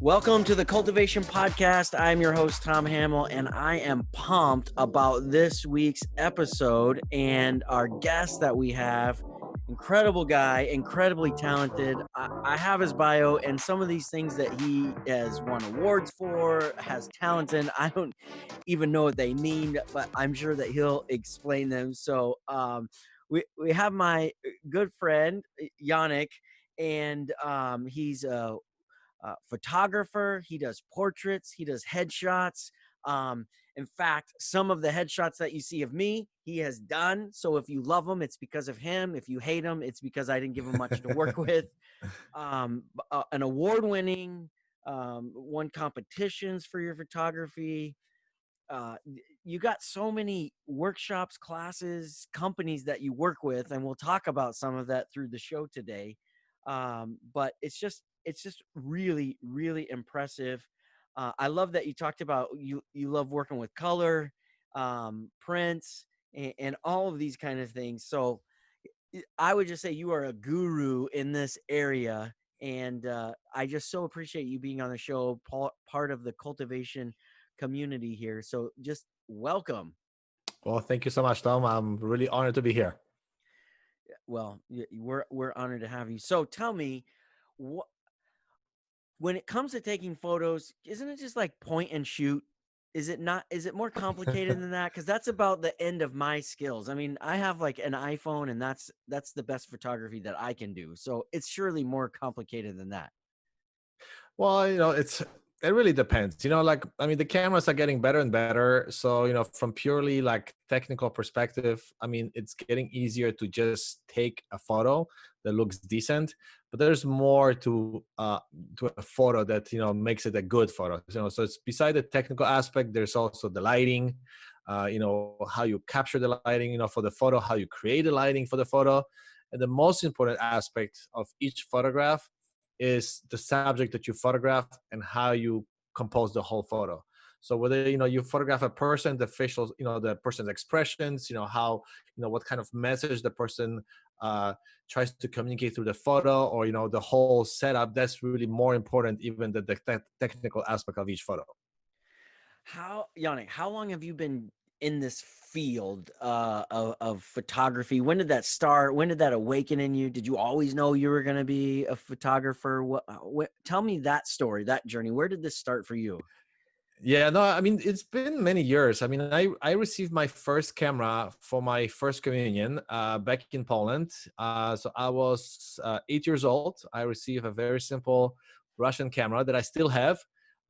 Welcome to the Cultivation Podcast. I'm your host, Tom Hamill, and I am pumped about this week's episode and our guest that we have. Incredible guy, incredibly talented. I have his bio and some of these things that he has won awards for, has talents in. I don't even know what they mean, but I'm sure that he'll explain them. So we have my good friend, Yaneck, and he's a photographer. He does portraits. He does headshots. In fact, some of the headshots that you see of me, he has done. So if you love him, it's because of him. If you hate him, it's because I didn't give him much to work with. An award-winning, won competitions for your photography. You got so many workshops, classes, companies that you work with, and we'll talk about some of that through the show today. But it's just really, really impressive. I love that you talked about you love working with color, prints, and all of these kind of things. So I would just say you are a guru in this area. And I just so appreciate you being on the show, part of the cultivation community here. So just welcome. Well, thank you so much, Tom. I'm really honored to be here. Well, we're honored to have you. So tell me, what when it comes to taking photos, isn't it just like point and shoot? Is it not? Is it more complicated than that? Because that's about the end of my skills. I mean, I have like an iPhone, and that's the best photography that I can do. So it's surely more complicated than that. Well, it really depends. Like I mean, the cameras are getting better and better. So, from purely like technical perspective, I mean, it's getting easier to just take a photo that looks decent. But there's more to a photo that makes it a good photo. So it's beside the technical aspect. There's also the lighting. How you capture the lighting. For the photo, how you create the lighting for the photo, and the most important aspect of each photograph is the subject that you photograph and how you compose the whole photo. So whether you photograph a person, the facial, the person's expressions, how what kind of message the person tries to communicate through the photo, or the whole setup, that's really more important even than the technical aspect of each photo. Yannick, how long have you been in this field of photography? When did that start? When did that awaken in you? Did you always know you were going to be a photographer? Tell me that story, that journey. Where did this start for you? Yeah, no, I mean, it's been many years. I mean, I received my first camera for my first communion back in Poland. So I was 8 years old. I received a very simple Russian camera that I still have.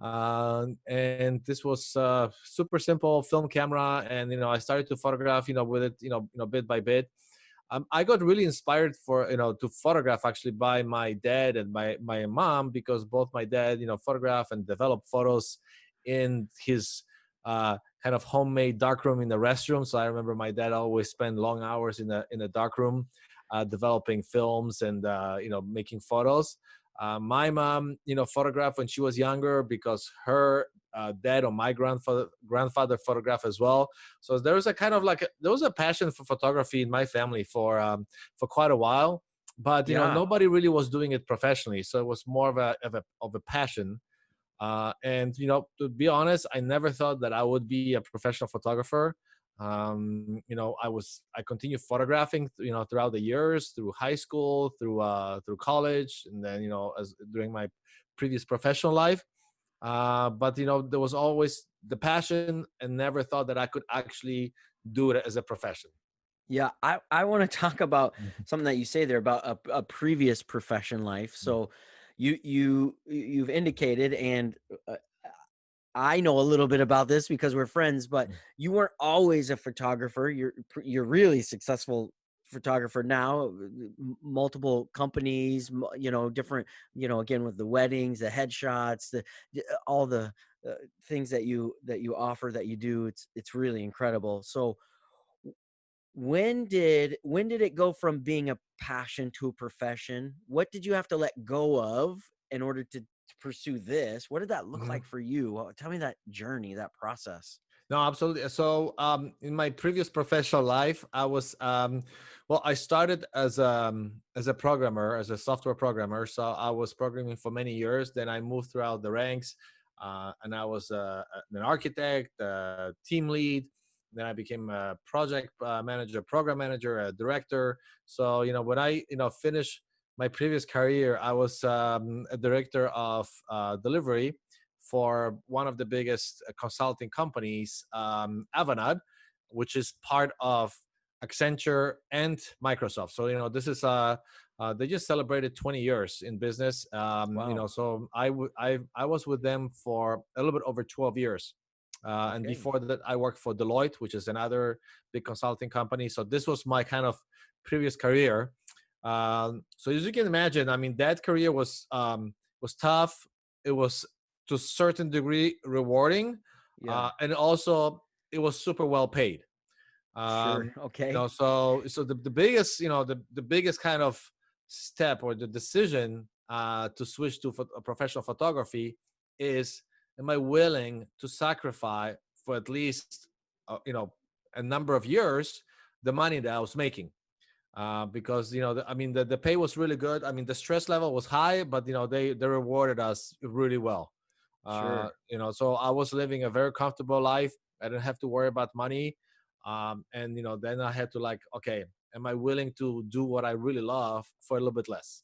And this was a super simple film camera. And, I started to photograph, with it, bit by bit. I got really inspired to photograph actually by my dad and my mom, because both my dad, photograph and develop photos in his kind of homemade darkroom in the restroom. So I remember my dad always spent long hours in the darkroom developing films and making photos. My mom, photographed when she was younger because her dad or my grandfather photographed as well. So there was a kind of there was a passion for photography in my family for quite a while. But Yeah. nobody really was doing it professionally, so it was more of a passion. And to be honest, I never thought that I would be a professional photographer. I continued photographing throughout the years, through high school, through college, and then as during my previous professional life. But there was always the passion, and never thought that I could actually do it as a profession. Yeah, I want to talk about something that you say there about a previous profession life. So you've indicated, and I know a little bit about this because we're friends, but you weren't always a photographer. You're really successful photographer now, multiple companies, different, again, with the weddings, the headshots, all the things that you offer, that you do. It's really incredible. So when did it go from being a passion to a profession? What did you have to let go of in order to pursue this? What did that look Mhm. like for you? Tell me that journey, that process. No, absolutely. So, in my previous professional life, I was, well, I started as a programmer, as a software programmer. So I was programming for many years. Then I moved throughout the ranks, and I was an architect, team lead. Then I became a project manager, program manager, a director. So, when I, finished my previous career, I was a director of delivery for one of the biggest consulting companies, Avanade, which is part of Accenture and Microsoft. So this is they just celebrated 20 years in business. Wow. So I was with them for a little bit over 12 years. And Okay. before that, I worked for Deloitte, which is another big consulting company. So this was my kind of previous career. So as you can imagine, I mean, that career was tough. It was to a certain degree rewarding, Yeah. and also it was super well paid. Sure. Okay. So the biggest, the biggest kind of step or the decision to switch to professional photography is, am I willing to sacrifice for at least a number of years the money that I was making? Because I mean the pay was really good. I mean the stress level was high, but they rewarded us really well. Sure. So I was living a very comfortable life. I didn't have to worry about money. And then I had to, like, okay, am I willing to do what I really love for a little bit less?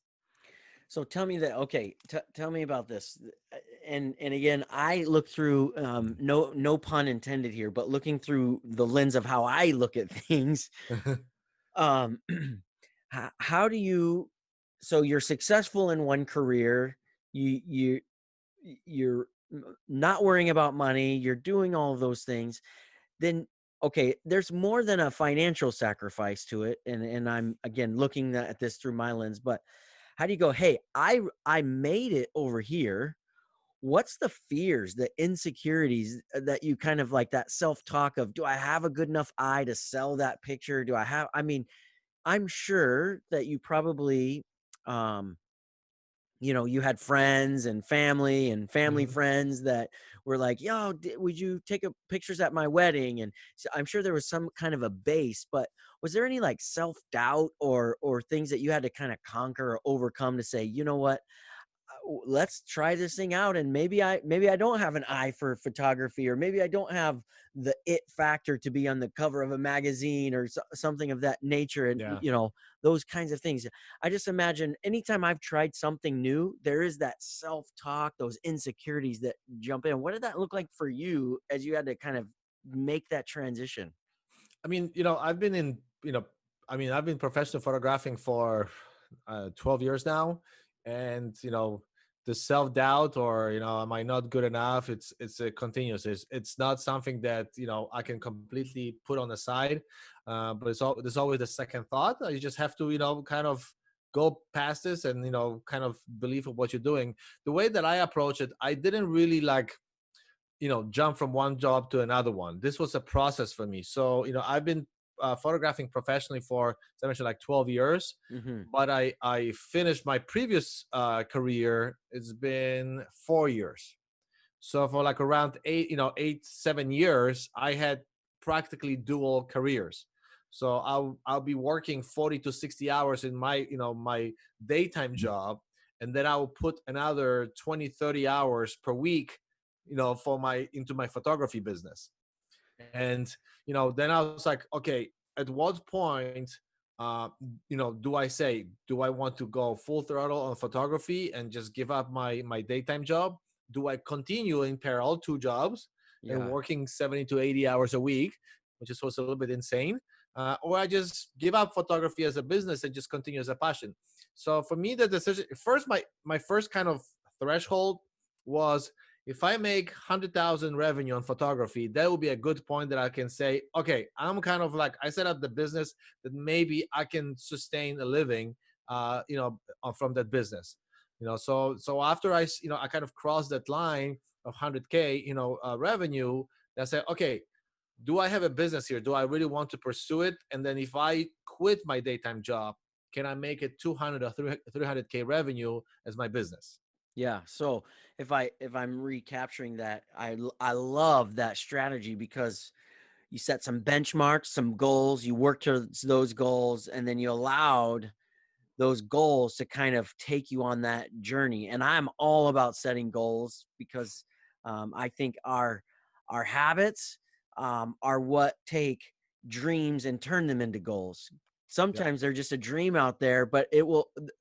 So tell me that. Okay, tell me about this. And again, I look through no pun intended here, but looking through the lens of how I look at things. Um, how do you? So you're successful in one career. You you're not worrying about money. You're doing all of those things. Then okay, there's more than a financial sacrifice to it, and I'm again looking at this through my lens, but how do you go, hey, I made it over here. What's the fears, the insecurities that you kind of like, that self-talk of, do I have a good enough eye to sell that picture? Do I have, I mean, I'm sure that you probably um you had friends and family Mhm. friends that were like, yo, would you take pictures at my wedding? And so I'm sure there was some kind of a base, but was there any like self-doubt or things that you had to kind of conquer or overcome to say, you know what, let's try this thing out, and maybe I don't have an eye for photography, or maybe I don't have the it factor to be on the cover of a magazine or something of that nature, and Yeah. those kinds of things. I just imagine anytime I've tried something new, there is that self-talk, those insecurities that jump in. What did that look like for you as you had to kind of make that transition? I mean, I've been in, I've been professional photographing for 12 years now. And, the self doubt, or, am I not good enough? It's a continuous. It's not something that, I can completely put on the side. But there's always a second thought. You just have to, kind of go past this and, kind of believe in what you're doing. The way that I approach it, I didn't really like, jump from one job to another one. This was a process for me. So I've been photographing professionally for, as I mentioned, like 12 years. Hmm. But I finished my previous career, it's been 4 years. So for like around 7 years, I had practically dual careers. So I'll be working 40 to 60 hours in my daytime job, and then I will put another 20, 30 hours per week, for my into my photography business. And then I was like, okay, at what point do I say, do I want to go full throttle on photography and just give up my daytime job? Do I continue in parallel two jobs and Yeah. working 70 to 80 hours a week, which is was a little bit insane? Or I just give up photography as a business and just continue as a passion. So for me, the decision first, my first kind of threshold was, if I make 100,000 revenue on photography, that will be a good point that I can say, okay, I'm kind of like, I set up the business that maybe I can sustain a living, from that business. So after I kind of crossed that line of 100K, revenue, I say, okay, do I have a business here? Do I really want to pursue it? And then if I quit my daytime job, can I make it 200 or 300K revenue as my business? Yeah. So if I'm recapturing that, I love that strategy because you set some benchmarks, some goals, you work towards those goals, and then you allowed those goals to kind of take you on that journey. And I'm all about setting goals because I think our habits are what take dreams and turn them into goals. Yeah, Sometimes they're just a dream out there, but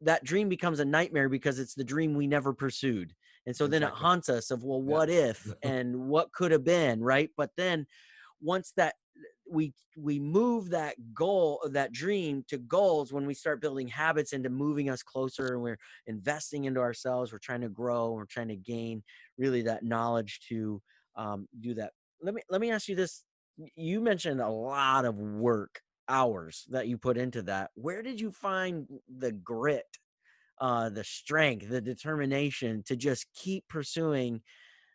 that dream becomes a nightmare because it's the dream we never pursued. And so then it exactly. haunts us of, well, Yeah. what if and what could have been, right? But then once that we move that goal, that dream, to goals, when we start building habits into moving us closer, and we're investing into ourselves, we're trying to grow, we're trying to gain really that knowledge to do that. Let me ask you this. You mentioned a lot of work hours that you put into that. Where did you find the grit, the strength, the determination to just keep pursuing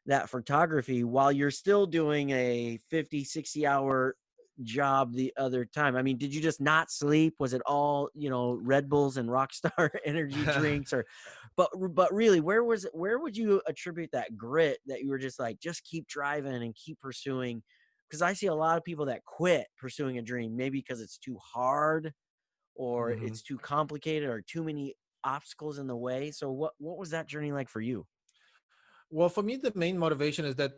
that photography while you're still doing a 50, 60 hour job the other time? I mean, did you just not sleep? Was it all, Red Bulls and Rockstar energy drinks? Or but really, where would you attribute that grit that you were just like, just keep driving and keep pursuing? Because I see a lot of people that quit pursuing a dream, maybe because it's too hard or Mhm. it's too complicated or too many obstacles in the way. So what was that journey like for you? Well, for me, the main motivation is that,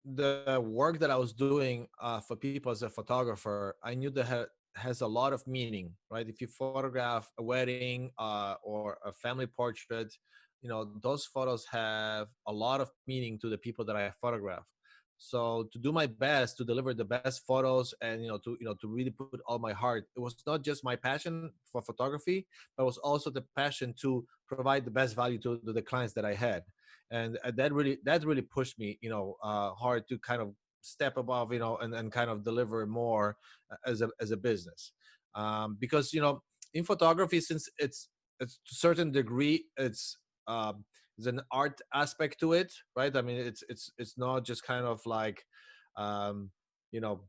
the work that I was doing for people as a photographer, I knew that has a lot of meaning, right? If you photograph a wedding or a family portrait, those photos have a lot of meaning to the people that I photograph. So to do my best to deliver the best photos, and to really put all my heart, it was not just my passion for photography, but it was also the passion to provide the best value to the clients that I had. And that really pushed me, hard to kind of step above, and kind of deliver more as a business. Because in photography, since it's to a certain degree, there's an art aspect to it, right? I mean, it's not just kind of like um you know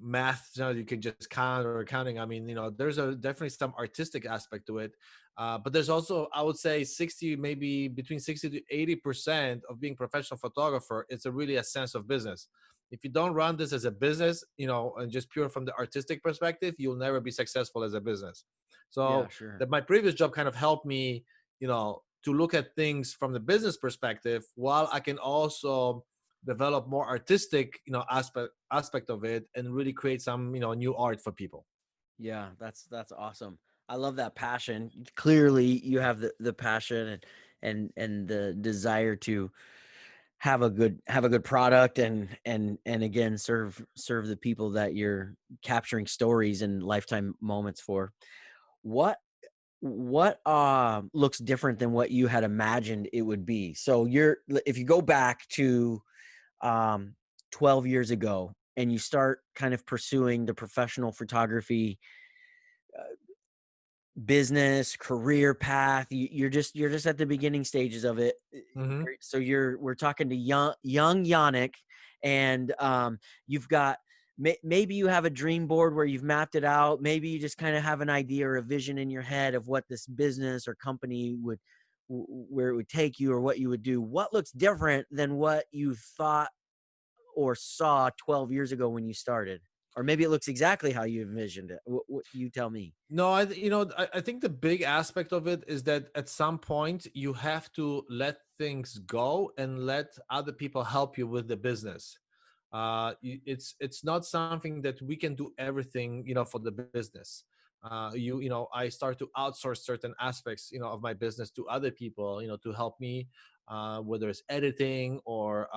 math, you can just count or counting. I mean, there's a definitely some artistic aspect to it. But there's also, I would say, 60, maybe between 60 to 80% of being professional photographer. It's a really a sense of business. If you don't run this as a business, and just pure from the artistic perspective, you'll never be successful as a business. Yeah, So sure. that my previous job kind of helped me, to look at things from the business perspective, while I can also develop more artistic, aspect of it, and really create some, new art for people. Yeah, that's awesome. I love that passion. Clearly, you have the passion and the desire to have a good product and again serve the people that you're capturing stories and lifetime moments for. What what looks different than what you had imagined it would be? So if you go back to um 12 years ago and you start kind of pursuing the professional photography business career path, you're just at the beginning stages of it. Hmm. So we're talking to young Yaneck, and you've got, maybe you have a dream board where you've mapped it out. Maybe you just kind of have an idea or a vision in your head of what this business or company where it would take you or what you would do. What looks different than what you thought or saw 12 years ago when you started? Or maybe it looks exactly how you envisioned it. What you tell me. No, I think the big aspect of it is that at some point you have to let things go and let other people help you with the business. It's not something that we can do everything, for the business. I start to outsource certain aspects, of my business to other people, to help me, whether it's editing or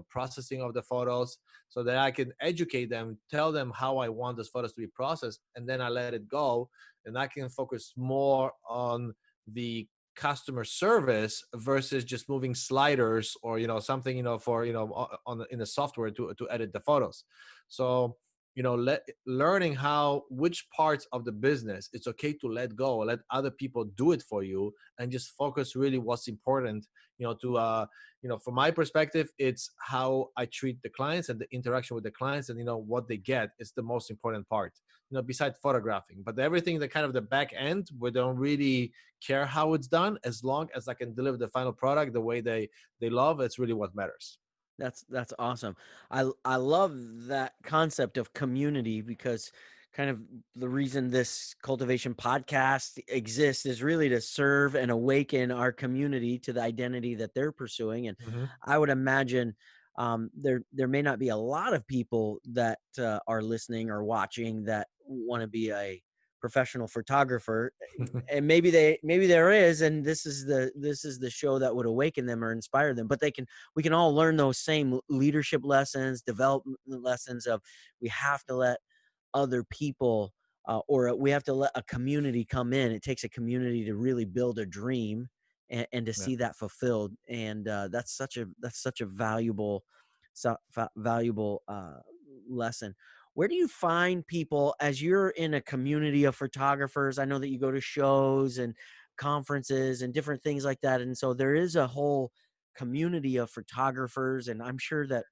processing of the photos, so that I can educate them, tell them how I want those photos to be processed, and then I let it go, and I can focus more on the customer service versus just moving sliders or something, for on in the software to edit the photos. So learning how which parts of the business it's okay to let go, let other people do it for you, and just focus really what's important. To from my perspective, it's how I treat the clients and the interaction with the clients, and what they get is the most important part. Besides photographing, but everything, the kind of the back end, we don't really care how it's done, as long as I can deliver the final product the way they love. It's really what matters. That's awesome. I love that concept of community, because kind of the reason this cultivation podcast exists is really to serve and awaken our community to the identity that they're pursuing. And Hmm. I would imagine there may not be a lot of people that are listening or watching that want to be a professional photographer, and maybe there is, and this is the show that would awaken them or inspire them. But we can all learn those same leadership lessons, development lessons of, we have to let other people, or we have to let a community come in. It takes a community to really build a dream, and to Yeah. see that fulfilled. And that's such a valuable lesson. Where do you find people as you're in a community of photographers? I know that you go to shows and conferences and different things like that, and so there is a whole community of photographers. And I'm sure that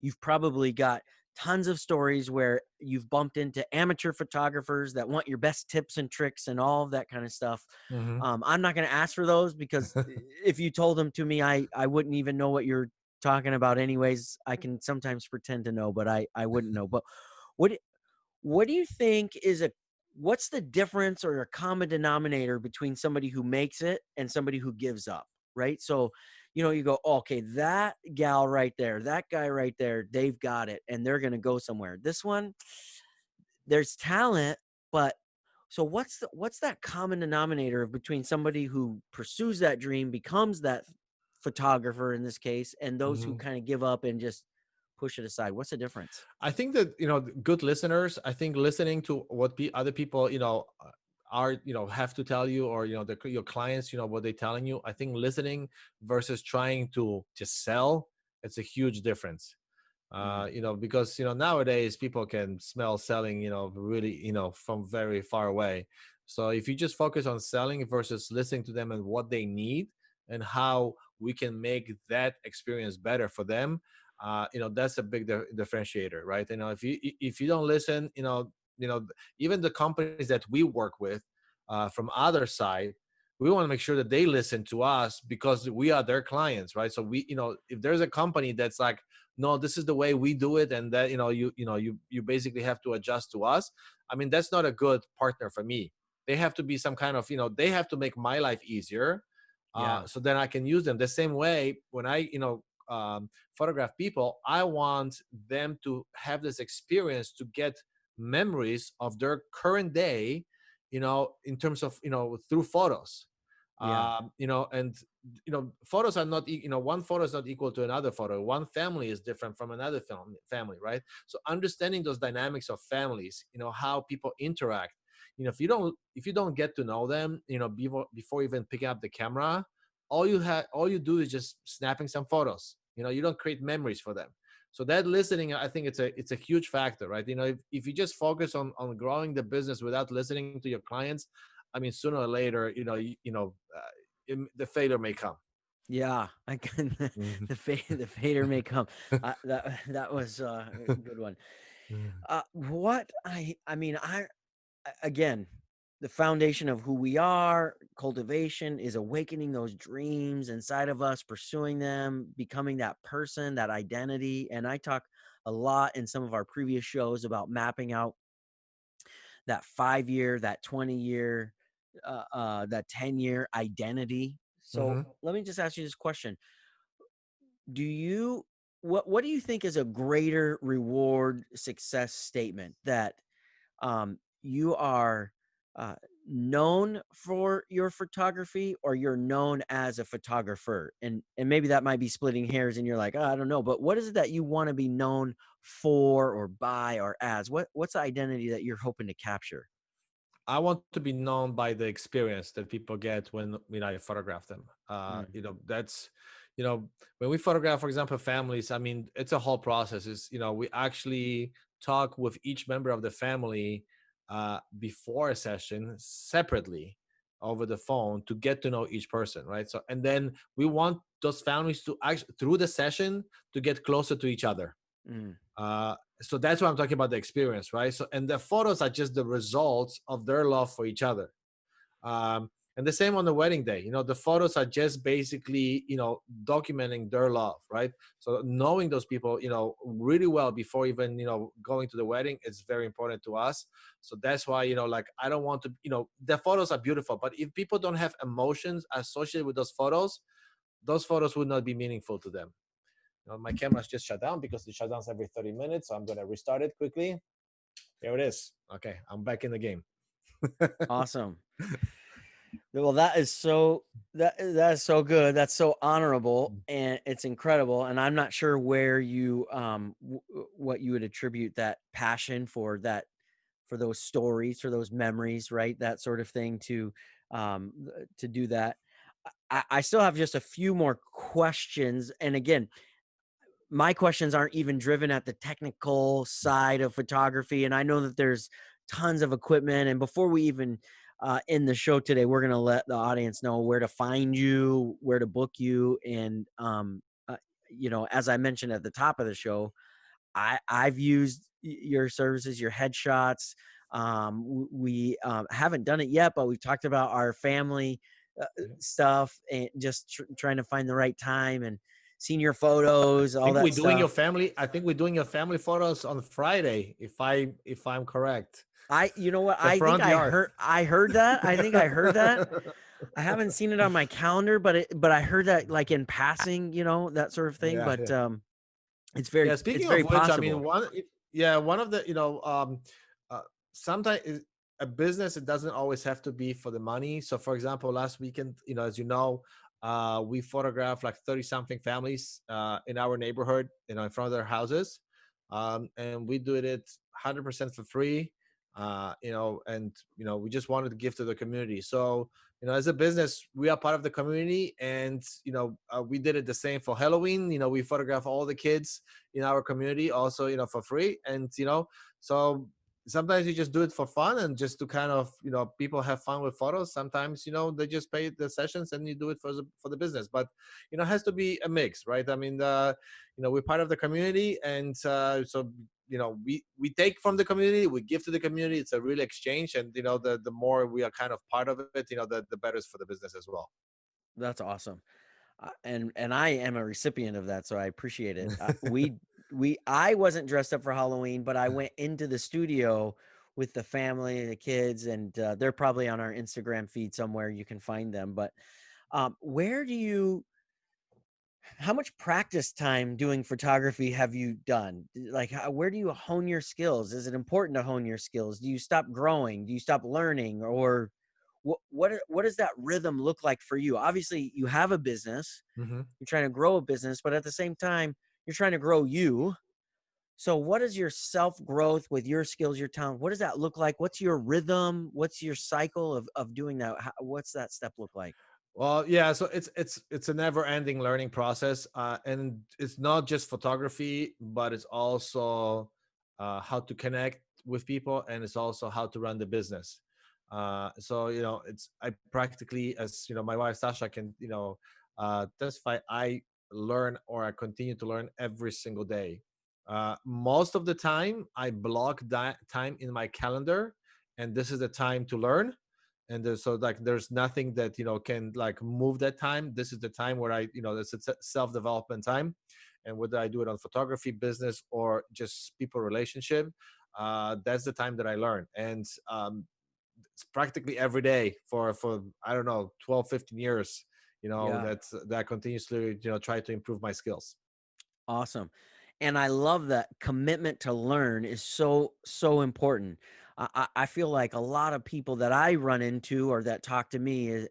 you've probably got tons of stories where you've bumped into amateur photographers that want your best tips and tricks and all of that kind of stuff. Hmm. I'm not going to ask for those, because if you told them to me, I wouldn't even know what you're talking about anyways. I can sometimes pretend to know, but I wouldn't know. But what what do you think is a what's the difference or a common denominator between somebody who makes it and somebody who gives up, right? So, you go, "Oh, okay, that gal right there, that guy right there, they've got it and they're going to go somewhere. This one, there's talent, but so what's that common denominator of between somebody who pursues that dream, becomes that photographer in this case, and those who Hmm. kind of give up and just push it aside? What's the difference?" I think that good listeners. I think listening to what other people are have to tell you, or your clients, what they're telling you. I think listening versus trying to just sell, it's a huge difference. Mm, Because nowadays people can smell selling, really, from very far away. So if you just focus on selling versus listening to them and what they need, and how we can make that experience better for them, that's a big differentiator, right? If you don't listen, even the companies that we work with, from other side, we want to make sure that they listen to us, because we are their clients, right? So if there's a company that's like, no, this is the way we do it, and that you basically have to adjust to us. I mean, that's not a good partner for me. They have to be some kind of, they have to make my life easier, yeah. so then I can use them the same way. When I photograph people, I want them to have this experience, to get memories of their current day, in terms of, through photos. Yeah. And photos are not one photo is not equal to another photo. One family is different from another family, right? So understanding those dynamics of families, how people interact, if you don't get to know them, before even picking up the camera, all you do is just snapping some photos. You don't create memories for them. So that listening, I think it's a huge factor, right? If you just focus on growing the business without listening to your clients, I mean, sooner or later, the failure may come. Yeah, I can. Mhm. The fader may come. That was a good one. What I mean, again, the foundation of who we are, cultivation, is awakening those dreams inside of us, pursuing them, becoming that person, that identity. And I talk a lot in some of our previous shows about mapping out that 5 year, that 20 year, that 10 year identity. So Mhm. let me just ask you this question: Do you what do you think is a greater reward success statement, that you are uh, known for your photography, or you're known as a photographer? And maybe that might be splitting hairs, and you're like, "Oh, I don't know," but what is it that you want to be known for, or by, or as? What's the identity that you're hoping to capture? I want to be known by the experience that people get when I photograph them. Mm, That's, when we photograph, for example, families. I mean, it's a whole process. We actually talk with each member of the family before a session separately over the phone to get to know each person, right? So, and then we want those families to actually through the session to get closer to each other. Mm. So that's why I'm talking about the experience, right? So, and the photos are just the results of their love for each other. And the same on the wedding day. The photos are just basically, documenting their love, right? So knowing those people, really well before even, going to the wedding, it's very important to us. So that's why, like, I don't want to, the photos are beautiful, but if people don't have emotions associated with those photos would not be meaningful to them. My camera's just shut down because it shut down every 30 minutes. So I'm going to restart it quickly. There it is. Okay. I'm back in the game. Awesome. Well, that is so good. That's so honorable, and it's incredible. And I'm not sure where you what you would attribute that passion for that, for those stories, for those memories, right? That sort of thing to do that. I still have just a few more questions, and again, my questions aren't even driven at the technical side of photography. And I know that there's tons of equipment. And before we even end the show today, we're going to let the audience know where to find you, where to book you. And, as I mentioned at the top of the show, I've used your services, your headshots. We haven't done it yet, but we've talked about our family stuff and just trying to find the right time and senior photos, all that stuff. I think we're doing your family photos on Friday, if I'm correct. You know what? The I think front yard. I heard that. I think I heard that. I haven't seen it on my calendar, but I heard that like in passing, that sort of thing. Yeah, But yeah. it's Yeah, it's speaking of very which, I mean, possible. one of the, sometimes a business, it doesn't always have to be for the money. So, for example, last weekend, as you know, we photographed like 30 something families in our neighborhood, in front of their houses. And we did it 100% for free, and, we just wanted to give to the community. So, as a business, we are part of the community, and, we did it the same for Halloween. We photograph all the kids in our community also, for free. And, so sometimes you just do it for fun and just to kind of, people have fun with photos. Sometimes, they just pay the sessions and you do it for the business. But, it has to be a mix, right? I mean, we're part of the community. And so, we take from the community, we give to the community. It's a real exchange. And, the more we are kind of part of it, the better is for the business as well. That's awesome. And I am a recipient of that, so I appreciate it. I wasn't dressed up for Halloween, but I went into the studio with the family and the kids, and they're probably on our Instagram feed somewhere. You can find them. But where do you? How much practice time doing photography have you done? Like, where do you hone your skills? Is it important to hone your skills? Do you stop growing? Do you stop learning? Or what does that rhythm look like for you? Obviously, you have a business. Mm-hmm. You're trying to grow a business, but at the same time, you're trying to grow you. So what is your self-growth with your skills, your talent? What does that look like? What's your rhythm? What's your cycle of doing that? What's that step look like? Well, yeah, so it's a never-ending learning process, and it's not just photography, but it's also how to connect with people, and it's also how to run the business. So it's I practically, as my wife Sasha can testify, I learn, or I continue to learn every single day. Most of the time, I block that time in my calendar, and this is the time to learn. And so like there's nothing that can like move that time. This is the time where I it's a self-development time. And whether I do it on photography, business, or just people relationship, that's the time that I learn. And it's practically every day for I don't know, 12-15 years, Yeah. that continuously try to improve my skills. Awesome. And I love that commitment to learn is so important. I feel like a lot of people that I run into or that talk to me is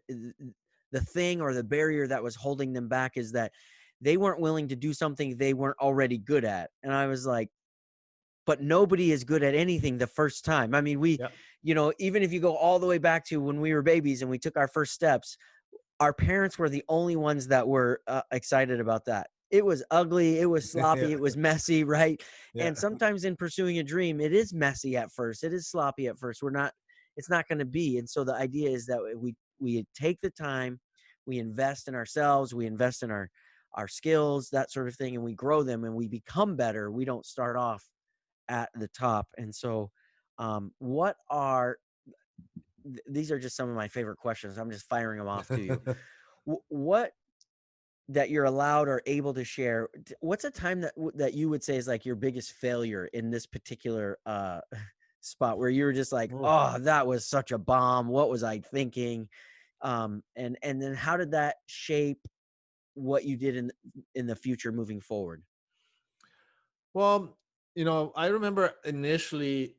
the thing or the barrier that was holding them back is that they weren't willing to do something they weren't already good at. And I was like, but nobody is good at anything the first time. I mean, Yeah. even if you go all the way back to when we were babies and we took our first steps, our parents were the only ones that were excited about that. it was ugly, it was Yeah, sloppy, it was messy, right? yeah. And sometimes in pursuing a dream, it is messy at first. It is sloppy at first. We're not it's not going to be. And so the idea is that we take the time, we invest in ourselves, we invest in our skills, that sort of thing, and we grow them and we become better. We don't start off at the top. And so what are these are just some of my favorite questions. I'm just firing them off to you. What that you're allowed or able to share, what's a time that you would say is like your biggest failure in this particular spot where you were just like, Oof. oh, that was such a bomb, what was I thinking? And then how did that shape what you did in the future moving forward? Well, I remember initially,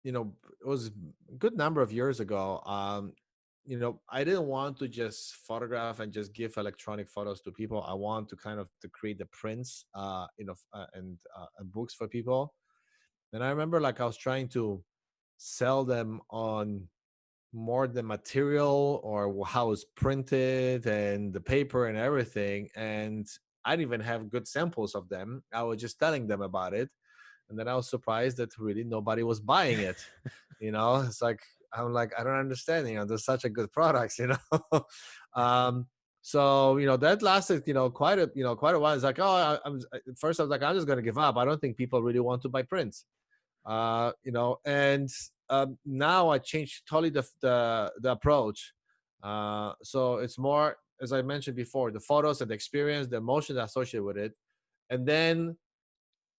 it was a good number of years ago. I didn't want to just photograph and just give electronic photos to people. I want to kind of to create the prints, and books for people. And I remember like I was trying to sell them on more the material or how it's printed and the paper and everything. And I didn't even have good samples of them. I was just telling them about it. And then I was surprised that really nobody was buying it. It's like, I'm like, I don't understand, there's such a good products, um, so, that lasted, quite a while. It's like, oh, at first I was like, I'm just going to give up. I don't think people really want to buy prints, and now I changed totally the approach. So it's more, as I mentioned before, the photos and the experience, the emotion associated with it, and then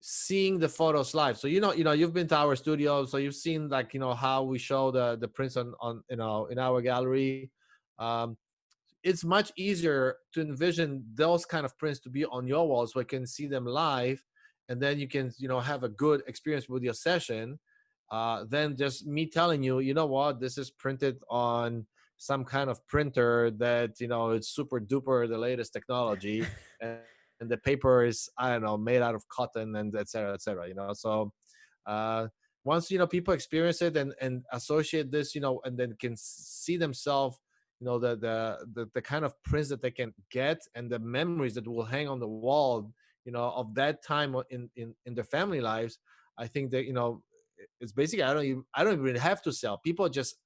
seeing the photos live. So you've been to our studio, so you've seen like how we show the prints on in our gallery. Um, it's much easier to envision those kind of prints to be on your walls where you can see them live, and then you can have a good experience with your session, than just me telling you, what, this is printed on some kind of printer that it's super duper the latest technology, and the paper is, I don't know, made out of cotton, and et cetera, so uh once people experience it and associate this, and then can see themselves, the kind of prints that they can get and the memories that will hang on the wall, of that time in their family lives. I think that it's basically, I don't even really have to sell. People just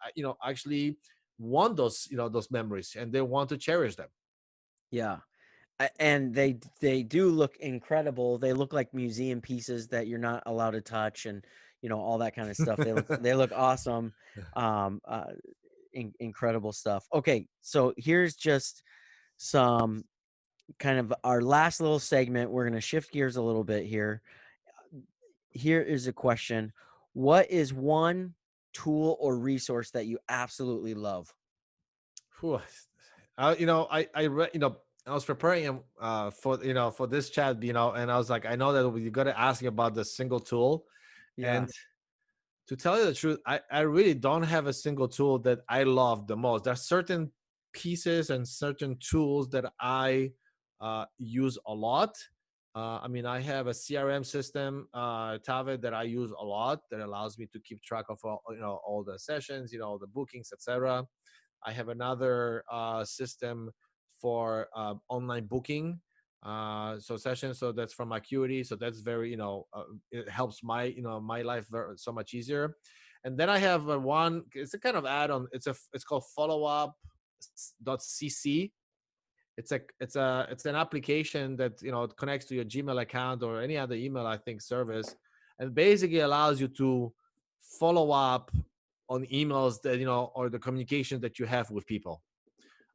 actually want those, those memories, and they want to cherish them. Yeah. And they do look incredible. They look like museum pieces that you're not allowed to touch, and all that kind of stuff. They look awesome. Um, uh, Incredible stuff. Okay, so here's just some kind of our last little segment. We're gonna shift gears a little bit here. Here is a question: what is one tool or resource that you absolutely love? Whew. I was preparing him for this chat, and I was like, I know that you got to ask me about the single tool, Yeah, and to tell you the truth, I really don't have a single tool that I love the most. There are certain pieces and certain tools that I use a lot. I mean, I have a CRM system, Tave, that I use a lot, that allows me to keep track of all the sessions, all the bookings, etc. I have another system for online booking, so sessions. So that's from Acuity. So that's very, it helps my, my life so much easier. And then I have one. It's a kind of add-on. It's called followup.cc. It's an application that it connects to your Gmail account or any other email, I think, service, and basically allows you to follow up on emails that or the communication that you have with people.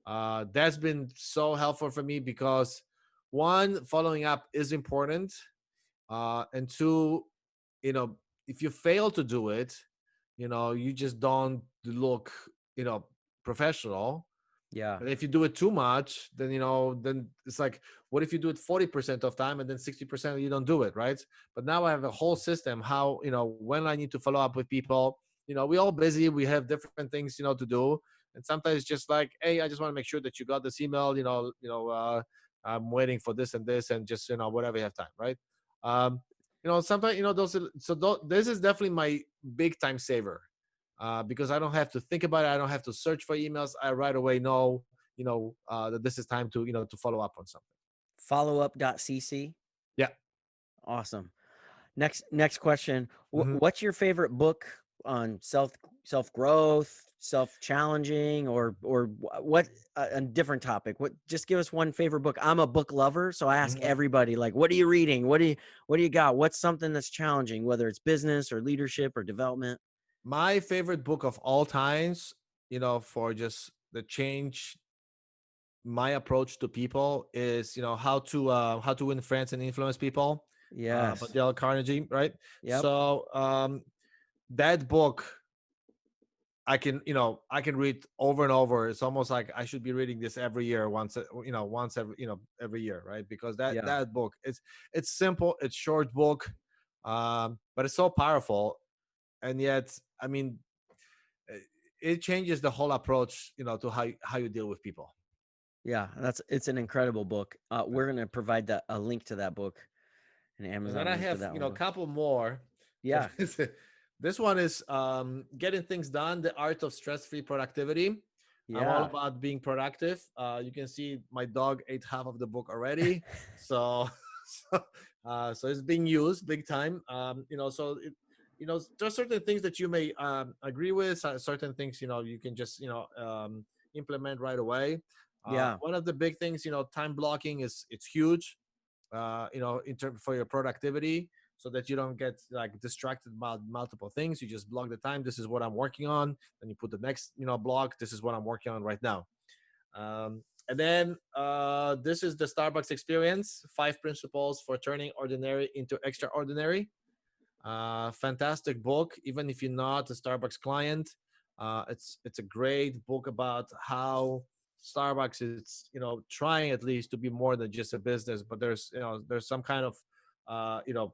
That's been so helpful for me because, one, following up is important, and two, you know if you fail to do it, you just don't look you know professional. yeah, And if you do it too much, then then it's like, what if you do it 40% of time and then 60% you don't do it, right? But now I have a whole system how when I need to follow up with people. We all busy, we have different things to do, and sometimes it's just like, hey, I just want to make sure that you got this email. I'm waiting for this and this, and just whatever you have time, right? Sometimes this is definitely my big time saver, because I don't have to think about it. I don't have to search for emails. I right away know, that this is time to, to follow up on something. Followup.cc. Yeah. Awesome. Next question. Mhm. What's your favorite book on self growth, self challenging, or what a different topic? What just give us one favorite book. I'm a book lover, so I ask Mhm. everybody like, what are you reading? What do you got? What's something that's challenging, whether it's business or leadership or development? My favorite book of all times, for just the change my approach to people is how to win friends and influence people, but Yes. Dale Carnegie, right? Yep. So that book I can read over and over. It's almost like I should be reading this every year, once every year, right? Because that Yeah. that book, it's simple, it's short book, but it's so powerful. And yet, I mean, eh, it changes the whole approach, to how you deal with people. Yeah. It's an incredible book. We're gonna provide a link to that book, an And then Amazon I link to have, that a one. couple more. But Yeah. this one is getting things done, the art of stress-free productivity. I'm all Yeah. about being productive. You can see my dog ate half of the book already. So, so it's being used big time. There's certain things that you may agree with, certain things, you can just, implement right away. Yeah. One of the big things, time blocking it's huge, for your productivity, so that you don't get like distracted by multiple things. You just block the time. This is what I'm working on. Then you put the next, block. This is what I'm working on right now. And then this is the Starbucks experience: 5 principles for turning ordinary into extraordinary. Fantastic book. Even if you're not a Starbucks client, it's a great book about how Starbucks is, trying at least to be more than just a business, but there's some kind of, uh, you know,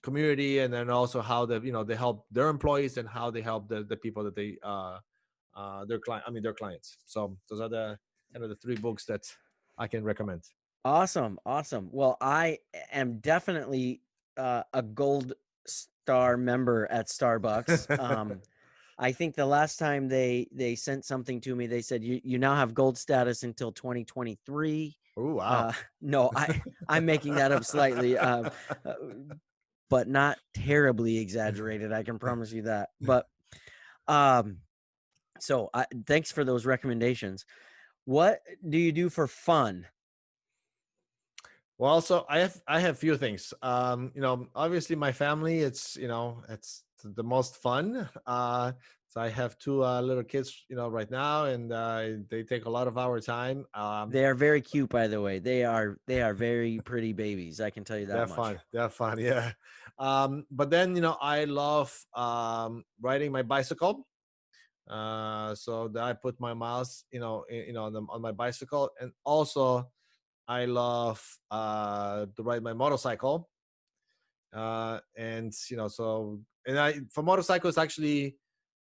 community, and then also how they help their employees and how they help the people that their clients. So those are the kind of the 3 books that I can recommend. Awesome, awesome. Well, I am definitely a gold star member at Starbucks. I think the last time they sent something to me, they said you now have gold status until 2023. Oh wow. Uh, no, I'm making that up slightly, uh, but not terribly exaggerated. I can promise you that. But um, thanks for those recommendations. What do you do for fun? Well, so I have few things. Obviously my family, it's the most fun. So I have 2 little kids, right now, and they take a lot of our time. They are very cute, by the way. They are very pretty babies. I can tell you that They're much. fun. They're fun. Yeah. But then, I love riding my bicycle. So that I put my miles, on my bicycle, and also I love to ride my motorcycle. And I for motorcycles, actually,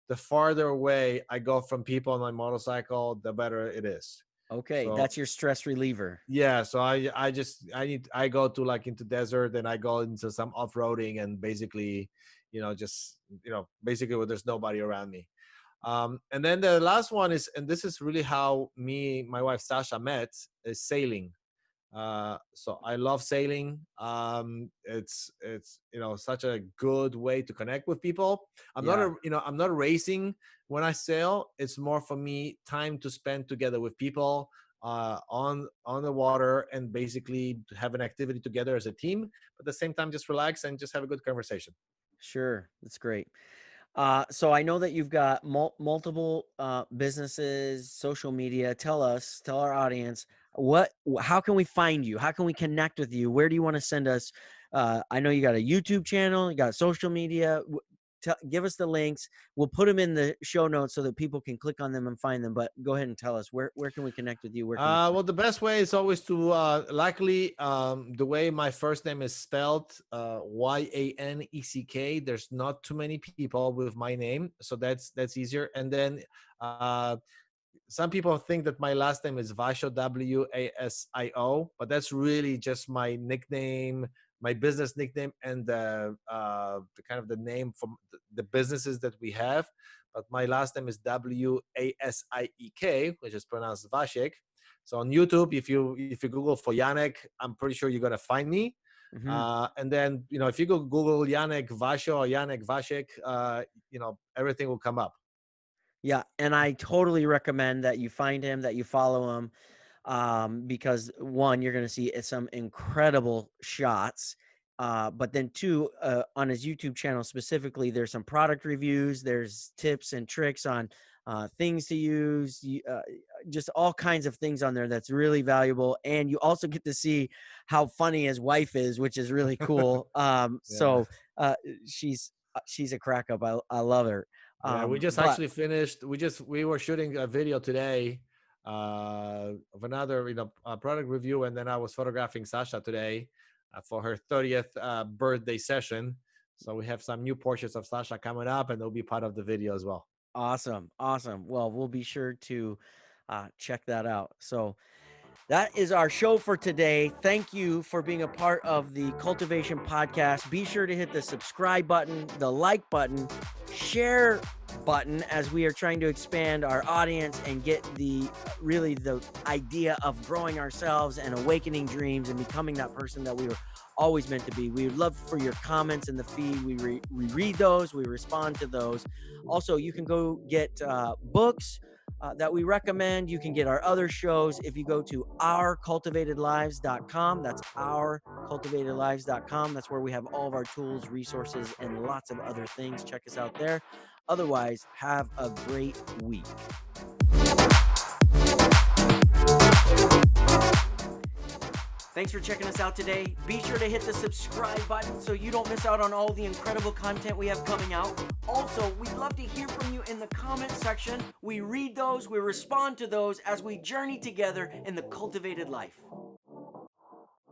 the farther away I go from people on my motorcycle, the better it is. Okay, So that's your stress reliever. yeah, so I go to like into desert, and I go into some off-roading, and basically, just basically where there's nobody around me. And then the last one is, and this is really how me my wife Sasha met, is sailing. So I love sailing. It's such a good way to connect with people. Yeah, I'm not racing when I sail. It's more for me time to spend together with people on the water, and basically have an activity together as a team. But at the same time, just relax and just have a good conversation. sure. That's great. So I know that you've got multiple businesses, social media. Tell our audience how can we find you? How can we connect with you? Where do you want to send us? I know you got a YouTube channel, you got social media. Give us the links. We'll put them in the show notes so that people can click on them and find them. But go ahead and tell us where can we connect with you? Where can we find? Well, the best way is always to, luckily, the way my first name is spelled, Yaneck. There's not too many people with my name, so that's easier. And then uh, some people think that my last name is Vasio, Wasio, but that's really just my nickname, my business nickname, and the kind of the name from the businesses that we have. But my last name is Wasiek, which is pronounced Vashik. So on YouTube, if you Google for Yaneck, I'm pretty sure you're gonna find me. Hmm. And then if you go Google Yaneck Wasiek or Yaneck Wasiek, everything will come up. Yeah, and I totally recommend that you find him, that you follow him, because one, you're going to see some incredible shots. But then two, on his YouTube channel specifically, there's some product reviews, there's tips and tricks on things to use, just all kinds of things on there that's really valuable. And you also get to see how funny his wife is, which is really cool. Yeah. Uh, she's a crack up. I love her. Yeah, we just But actually finished. We were shooting a video today of another product review, and then I was photographing Sasha today for her 30th birthday session. So we have some new portraits of Sasha coming up, and they'll be part of the video as well. awesome, awesome. Well, we'll be sure to check that out. So that is our show for today. Thank you for being a part of the Cultivation Podcast. Be sure to hit the subscribe button, the like button, share button, as we are trying to expand our audience and get the idea of growing ourselves and awakening dreams and becoming that person that we were always meant to be. We would love for your comments in the feed. We read those, we respond to those. Also, you can go get books that we recommend. You can get our other shows if you go to ourcultivatedlives.com. That's ourcultivatedlives.com. That's where we have all of our tools, resources, and lots of other things. Check us out there. Otherwise, have a great week. Thanks for checking us out today. Be sure to hit the subscribe button so you don't miss out on all the incredible content we have coming out. Also, we'd love to hear from you in the comment section. We read those, we respond to those as we journey together in the cultivated life.